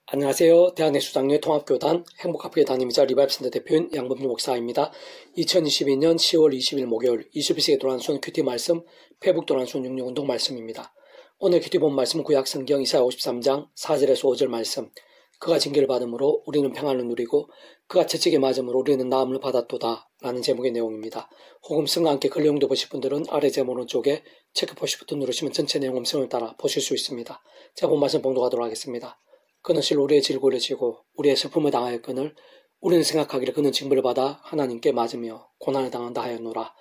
안녕하세요. 대한예수장로회 통합교단 행복학교의 담임이자 리바이브센터 대표인 양범주 목사입니다. 2022년 10월 20일 목요일 21세기 도란순 큐티 말씀, 페북 도란순 66운동 말씀입니다. 오늘 큐티 본 말씀은 구약성경 이사야 53장 4절에서 5절 말씀. 그가 징계를 받음으로 우리는 평안을 누리고 그가 채찍에 맞음으로 우리는 나음을 받았도다 라는 제목의 내용입니다. 혹음 성과 함께 글 내용도 보실 분들은 아래 제목 오른쪽에 체크 표시 버튼 누르시면 전체 내용 음성을 따라 보실 수 있습니다. 제가 본 말씀 봉독하도록 하겠습니다. 그는 실로 우리의 질고를 지고 우리의 슬픔을 당하였거늘 우리는 생각하기를 그는 징벌을 받아 하나님께 맞으며 고난을 당한다 하였노라.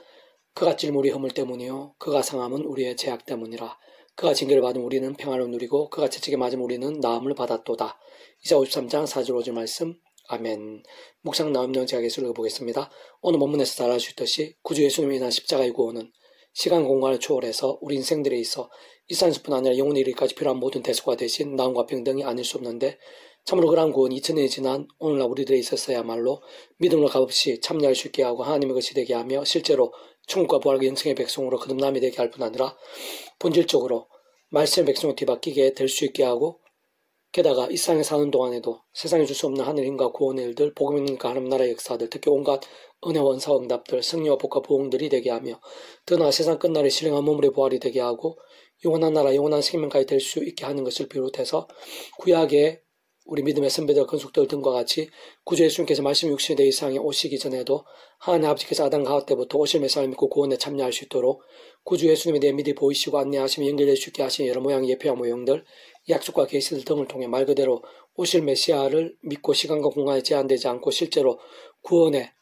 그가 찔 우리 허물 때문이요 그가 상함은 우리의 죄악 때문이라. 그가 징계를 받은 우리는 평안을 누리고 그가 채찍에 맞은 우리는 나음을 받았도다. 이사야 53장 4절 5절 말씀. 아멘. 묵상 나음 내용 제가 계속 읽어보겠습니다. 오늘 본문에서 잘 알 수 있듯이 구주 예수님이 인한 십자가의 구원은 시간 공간을 초월해서 우리 인생들에 있어 이 산수뿐 아니라 영혼의 이르기까지 필요한 모든 대수가 되신 나음과 평등이 아닐 수 없는데 참으로 그러한 구원이 2000년이 지난 오늘날 우리들에 있었어야말로 믿음으로 값없이 참여할 수 있게 하고 하나님의 것이 되게 하며 실제로 천국과 부활과 영생의 백성으로 거듭남이 되게 할 뿐 아니라 본질적으로 말씀의 백성을 뒤바뀌게 될 수 있게 하고 게다가 이 세상에 사는 동안에도 세상에 줄 수 없는 하늘 힘과 구원의 일들, 복음 있는가 하나님 나라의 역사들, 특히 온갖 은혜와 은사와 응답들, 승리와 복과 부흥들이 되게 하며 더 나아 세상 끝날에 신령한 몸물의 부활이 되게 하고 영원한 나라, 영원한 생명까지 될 수 있게 하는 것을 비롯해서 구약의 우리 믿음의 선배들, 건속들 등과 같이 구주 예수님께서 말씀 육신의 대 이상에 오시기 전에도 하나님 아버지께서 아담과 하와 때부터 오실 메시아를 믿고 구원에 참여할 수 있도록 구주 예수님에 대해 미리 보이시고 안내하시며 연결될 수 있게 하신 여러 모양의 예표와 모형들, 약속과 계시들 등을 통해 말 그대로 오실 메시아를 믿고 시간과 공간에 제한되지 않고 실제로 구원에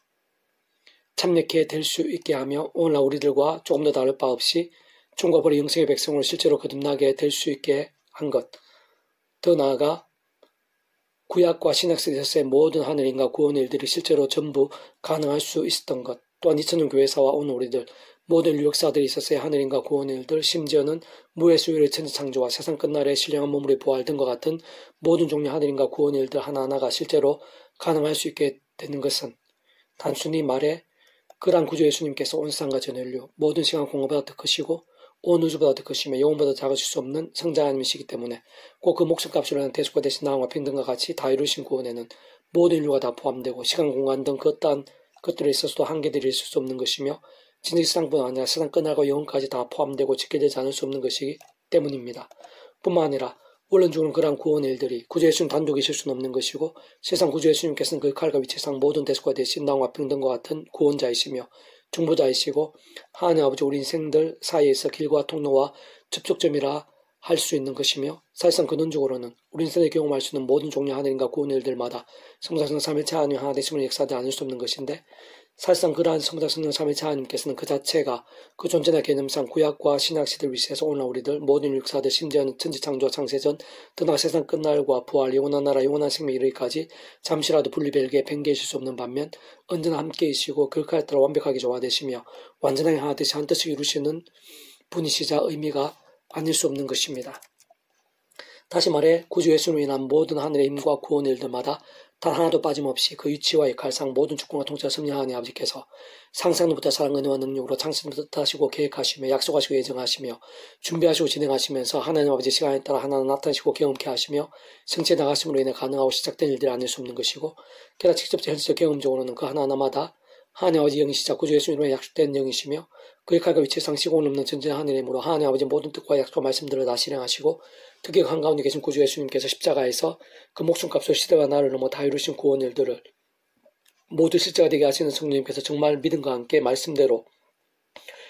참여케 될 수 있게 하며 오늘날 우리들과 조금 더 다를 바 없이 종과 벌의 영생의 백성으로 실제로 거듭나게 될 수 있게 한 것. 더 나아가 구약과 신약시대에서의 모든 하늘인과 구원의 일들이 실제로 전부 가능할 수 있었던 것. 또한 2000년 교회사와 오늘 우리들 모든 인류 역사들이 있었어야 하늘인과 구원의 일들, 심지어는 무의 수요일의 천지창조와 세상 끝날의 신령한 몸물의 부활 등과 같은 모든 종류 하늘인과 구원의 일들 하나하나가 실제로 가능할 수 있게 되는 것은 단순히 말해 그러한 구주 예수님께서 온 세상과 전 인류 모든 시간 공간보다 더 크시고 온 우주보다 더 크시며 영혼보다 작으실 수 없는 성자 하나님이시기 때문에 꼭 그 목숨값으로 하는 대속과 대신 나음과 평등과 같이 다 이루신 구원에는 모든 인류가 다 포함되고 시간 공간 등 그떠한 것들에 있어서도 한계들이 있을 수 없는 것이며 진짜 세상뿐 아니라 세상 끝날과 영혼까지 다 포함되고 지켜되지 않을 수 없는 것이기 때문입니다. 뿐만 아니라 원론적으로는 그러한 구원의 일들이 구주 예수님 단독이 있을 수는 없는 것이고 세상 구주 예수님께서는 그 칼과 위치상 모든 대속과 대신 나음과 평등과 같은 구원자이시며 중보자이시고 하나님 아버지 우리 인생들 사이에서 길과 통로와 접촉점이라 할 수 있는 것이며 사실상 근원적으로는 우리 인생에 경험할 수 있는 모든 종류 하나님과 구원의 일들마다 성자 성령 삼위일체 하나님 하나 되심을 역사하지 않을 수 없는 것인데 사실상 그러한 성자 성령 삼위일체 하나님께서는 그 자체가 그 존재나 개념상 구약과 신약 시대를 위시해서 오늘날 우리들 모든 역사들 심지어는 천지창조 창세전 떠나 세상 끝날과 부활 영원한 나라 영원한 생명에 이르기까지 잠시라도 분리별개 팽개하실 수 없는 반면 언제나 함께이시고 그 칼에 따라 완벽하게 조화되시며 완전하게 하나 되시 한 뜻을 이루시는 분이시자 의미가 아닐 수 없는 것입니다. 다시 말해 구주 예수로 인한 모든 하늘의 힘과 구원의 일들마다 단 하나도 빠짐없이 그 위치와 역할상 모든 주권과 통치와 섭리하나님 아버지께서 상상부터 사랑 은혜와 능력으로 창세부터 뜻하시고 계획하시며 약속하시고 예정하시며 준비하시고 진행하시면서 하나님 아버지 시간에 따라 하나는 나타나시고 경험케 하시며 성취해 나가심으로 인해 가능하고 시작된 일들이 아닐 수 없는 것이고 게다가 직접 현실적 경험적으로는 그 하나하나마다 하나님 아버지 영이시자 구주 예수님으로 약속된 영이시며 그의 칼과 위치상 시공을 넘는 전쟁 하늘의 힘으로 하나님 아버지 모든 뜻과 약속과 말씀들을 다 실행하시고 특히 그 한가운데 계신 구주 예수님께서 십자가에서 그 목숨값으로 시대와 나를 넘어 다 이루신 구원 일들을 모두 실제가 되게 하시는 성령님께서 정말 믿음과 함께 말씀대로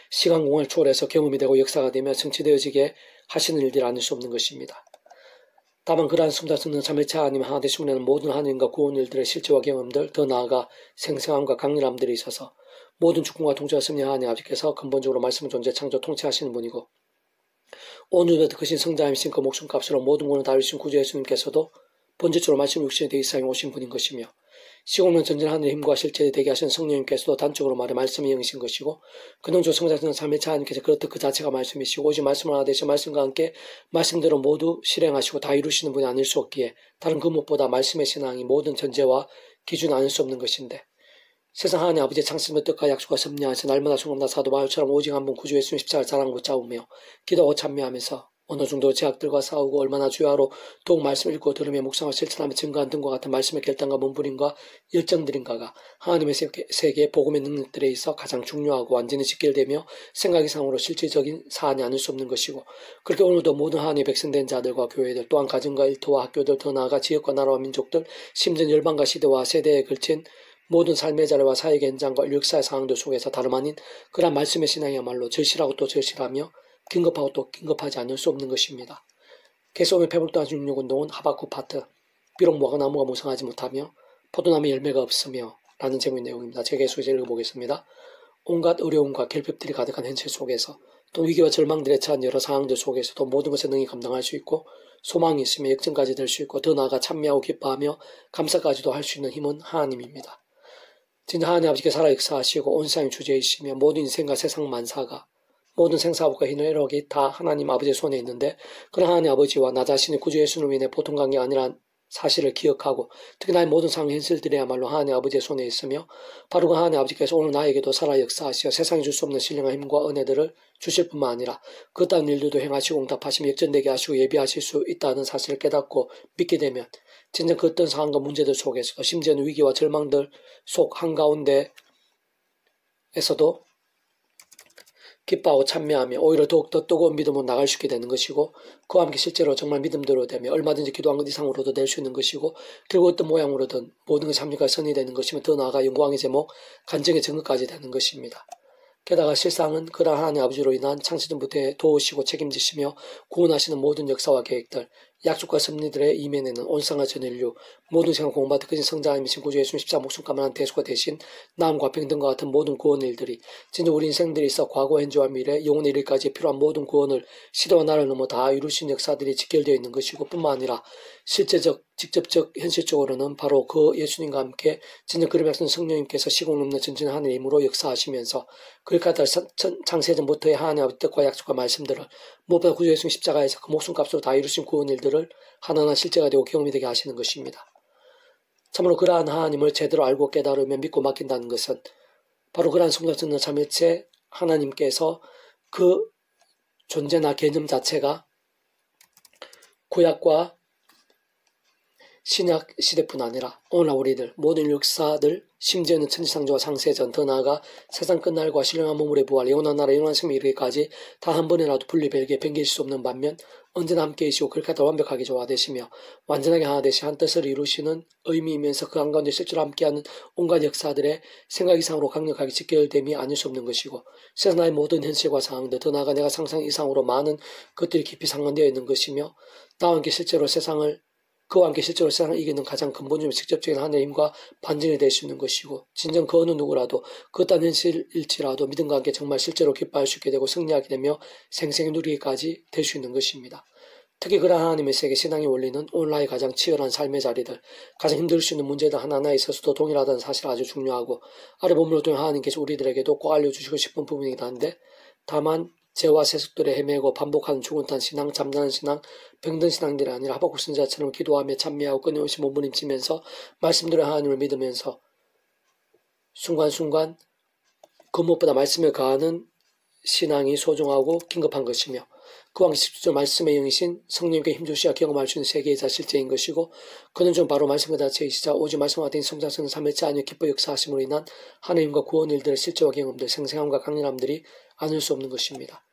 시간 공간을 초월해서 경험이 되고 역사가 되며 성취되어지게 하시는 일들이 아닐 수 없는 것입니다. 다만 그러한 성자 성령 삼위일체 하나님 하나 되심으로는 모든 하나님과 구원 일들의 실제와 경험들 더 나아가 생생함과 강렬함들이 있어서 모든 주권과 통치와 섭리 하나님 아버지께서 근본적으로 말씀 존재 창조 통치하시는 분이고 온 우주에 더 크신 성자이신 그 목숨값으로 모든 권을 다루신 구주 예수님께서도 본질적으로 말씀 육신의 대 이상에 오신 분인 것이며 시공론 전전 하늘의 힘과 실체에 되게 하신 성령님께서도 단적으로 말해 말씀이 영이신 것이고 근원적 성자성 삼위일체 하나님께서 그렇듯 그 자체가 말씀이시고 오직 말씀을 하나 되신 말씀과 함께 말씀대로 모두 실행하시고 다 이루시는 분이 아닐 수 없기에 다른 그 무엇보다 말씀의 신앙이 모든 전제와 기준 아닐 수 없는 것인데 세상 하나님 아버지의 창세의 뜻과 약속과 섭리하에서 날마다 순간마다 사도 바울처럼 오직 한 분 구주 예수님 십자가를 자랑 붙잡으며 기도하고 찬미하면서 어느 정도 제약들과 싸우고 얼마나 주야로 더욱 말씀을 읽고 들으며 묵상과 실천하며 증거한 등과 같은 말씀의 결단과 몸부림과 열정들인가가 하나님의 세계의 복음의 능력들에 있어 가장 중요하고 완전히 직결되며 생각 이상으로 실질적인 사안이 아닐 수 없는 것이고, 그렇게 오늘도 모든 하나님의 백성된 자들과 교회들, 또한 가정과 일터와 학교들, 더 나아가 지역과 나라와 민족들, 심지어 열방과 시대와 세대에 걸친 모든 삶의 자리와 사회의 현장과 인류 역사의 상황들 속에서 다름 아닌 그러한 말씀의 신앙이야말로 절실하고 또 절실하며 긴급하고 또 긴급하지 않을 수 없는 것입니다. 개소음의 페북도한 16운동은 하박국 파트, 비록 무화과 나무가 무성하지 못하며 포도나무 열매가 없으며 라는 제목의 내용입니다. 제가 계속해서 읽어보겠습니다. 온갖 어려움과 결핍들이 가득한 현실 속에서, 또 위기와 절망들에 처한 여러 상황들 속에서도 모든 것을 능히 감당할 수 있고 소망이 있으며 역전까지 될 수 있고 더 나아가 참여하고 기뻐하며 감사까지도 할 수 있는 힘은 하나님입니다. 진짜 하나님 아버지께서 살아 역사하시고 온 세상의 주제이시며 모든 인생과 세상 만사가, 모든 생사복과 희노애락이 다 하나님 아버지의 손에 있는데, 그런 하나님 아버지와 나 자신의 구주 예수님으로 인해 보통 관계가 아니란 사실을 기억하고, 특히 나의 모든 상황 현실들이야말로 하나님 아버지의 손에 있으며, 바로 그 하나님 아버지께서 오늘 나에게도 살아 역사하시어 세상이 줄 수 없는 신령한 힘과 은혜들을 주실 뿐만 아니라 그 따른 일들도 행하시고 응답하시며 역전되게 하시고 예비하실 수 있다는 사실을 깨닫고 믿게 되면, 진정 그 어떤 상황과 문제들 속에서, 심지어는 위기와 절망들 속 한가운데에서도 기뻐하고 참여하며 오히려 더욱더 뜨거운 믿음으로 나갈 수 있게 되는 것이고, 그와 함께 실제로 정말 믿음대로 되며 얼마든지 기도한 것 이상으로도 될 수 있는 것이고, 결국 어떤 모양으로든 모든 것이 합리화 선이 되는 것이며 더 나아가 영광의 제목, 간증의 증거까지 되는 것입니다. 게다가 실상은 그러한 하나님 아버지로 인한 창세전부터 도우시고 책임지시며 구원하시는 모든 역사와 계획들, 약속과 섭리들의 이면에는 온상과 전 인류, 모든 생활 공부받아 그진 성장하신 구주 예수님 십자 목숨값만한 대수가 되신 나음과 평등과 같은 모든 구원 일들이, 진짜 우리 인생들이 있어 과거, 현재와 미래, 영혼의 일까지 필요한 모든 구원을 시대와 나라를 넘어 다 이루신 역사들이 직결되어 있는 것이고, 뿐만 아니라 실제적, 직접적, 현실적으로는 바로 그 예수님과 함께 진정 그를 베푸신 성령님께서 시공 넘는 전진한 하늘의 힘으로 역사하시면서 그렇게 하다 창세전부터의 하나님 아버지 뜻과 약속과 말씀들을, 무엇보다 구주 예수님 십자가에서 그 목숨값으로 다 이루신 구원 일들을 하나하나 실제가 되고 경험이 되게 하시는 것입니다. 참으로 그러한 하나님을 제대로 알고 깨달으며 믿고 맡긴다는 것은 바로 그러한 성장전의 참일체 하나님께서 그 존재나 개념 자체가 구약과 신약 시대뿐 아니라 오늘날 우리들 모든 역사들, 심지어는 천지창조와 창세전, 더 나아가 세상 끝날과 신령한 몸물의 부활, 영원한 나라, 영원한 생명에 이르기까지 다 한 번이라도 분리별게 변개일 수 없는 반면 언제나 함께 계시고 그렇게 다 완벽하게 조화되시며 완전하게 하나 되시 한 뜻을 이루시는 의미이면서 그 한가운데 실제로 함께하는 온갖 역사들의 생각 이상으로 강력하게 직결됨이 아닐 수 없는 것이고, 세상 나의 모든 현실과 상황들, 더 나아가 내가 상상 이상으로 많은 것들이 깊이 상관되어 있는 것이며, 나와 함께 실제로 세상을 그와 함께 실제로 세상을 이기는 가장 근본적인 직접적인 하나님의 힘과 반증이 될 수 있는 것이고, 진정 그 어느 누구라도 그 딴 현실일지라도 믿음과 함께 정말 실제로 기뻐할 수 있게 되고 승리하게 되며 생생히 누리기까지 될 수 있는 것입니다. 특히 그러한 하나님의 세계 신앙의 원리는 오늘날의 가장 치열한 삶의 자리들, 가장 힘들 수 있는 문제들 하나하나에 있어서도 동일하다는 사실이 아주 중요하고, 아래 본문을 통해 하나님께서 우리들에게도 꼭 알려주시고 싶은 부분이긴 한데, 다만 죄와 세속들에 헤매고 반복하는 죽은 듯한 신앙, 잠자는 신앙, 병든 신앙들이 아니라 하박국 선지자처럼 기도하며 찬미하고 끊임없이 몸부림치면서 말씀대로 하나님을 믿으면서 순간순간 그 무엇보다 말씀을 가하는 신앙이 소중하고 긴급한 것이며, 그와 함께 실제 말씀의 영이신 성령님께 힘주시어 경험할 수 있는 세계이자 실제인 것이고, 그는 좀 바로 말씀의 자체이시자 오직 말씀과 같은 성장성은 삼일째 아니여 기뻐 역사하심으로 인한 하나님과 구원 일들의 실제와 경험들, 생생함과 강렬함들이 아닐 수 없는 것입니다.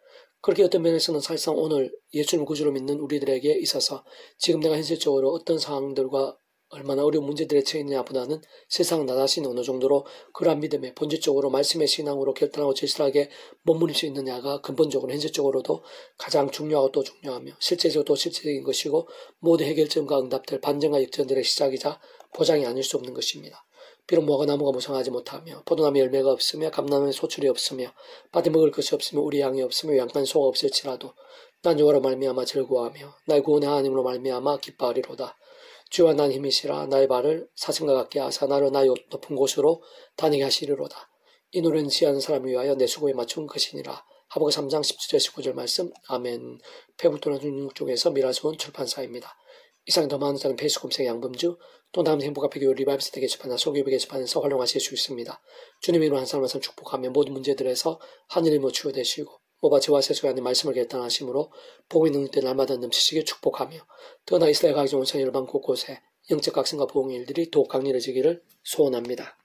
그렇게 어떤 면에서는 사실상 오늘 예수님 구주로 믿는 우리들에게 있어서 지금 내가 현실적으로 어떤 상황들과 얼마나 어려운 문제들에 처해 있느냐보다는 세상 나 자신이 어느 정도로 그러한 믿음에 본질적으로 말씀의 신앙으로 결단하고 절실하게 머무릴 수 있느냐가 근본적으로 현실적으로도 가장 중요하고 또 중요하며 실제적으로 실제적인 것이고, 모든 해결점과 응답들, 반전과 역전들의 시작이자 보장이 아닐 수 없는 것입니다. 비록 무화과 나무가 무성하지 못하며 포도나무 열매가 없으며 감나무에 소출이 없으며 밭에 먹을 것이 없으며 우리 양이 없으며 양간 소가 없을지라도 난 여호와로 말미암아 즐거워하며 나의 구원의 하나님으로 말미암아 기뻐하리로다. 주와 난 힘이시라. 나의 발을 사슴과 같게 하사 나를 나의 높은 곳으로 다니게 하시리로다. 이 노래는 지하는 사람을 위하여 내 수고에 맞춘 것이니라. 하박국 3장 17절 19절 말씀. 아멘. 페북도나 16쪽에서 미라소원 출판사입니다. 이상 더 많은 자는 페이스 검색 양범주, 또 다음 행복 앞에 교회 리바이브스대 게시판이나 소교회 게시판에서 활용하실 수 있습니다. 주님의 이름으로 한 사람 한 사람 축복하며 모든 문제들에서 하늘의 힘으로 치유되시고 모바 지와 세수가 아닌 말씀을 결단하심으로 복음이 능력되 날마다 넘치시게 축복하며 더나 이스라엘 각종 온천 열방 곳곳에 영적 각성과 부흥의 일들이 더욱 강렬해지기를 소원합니다.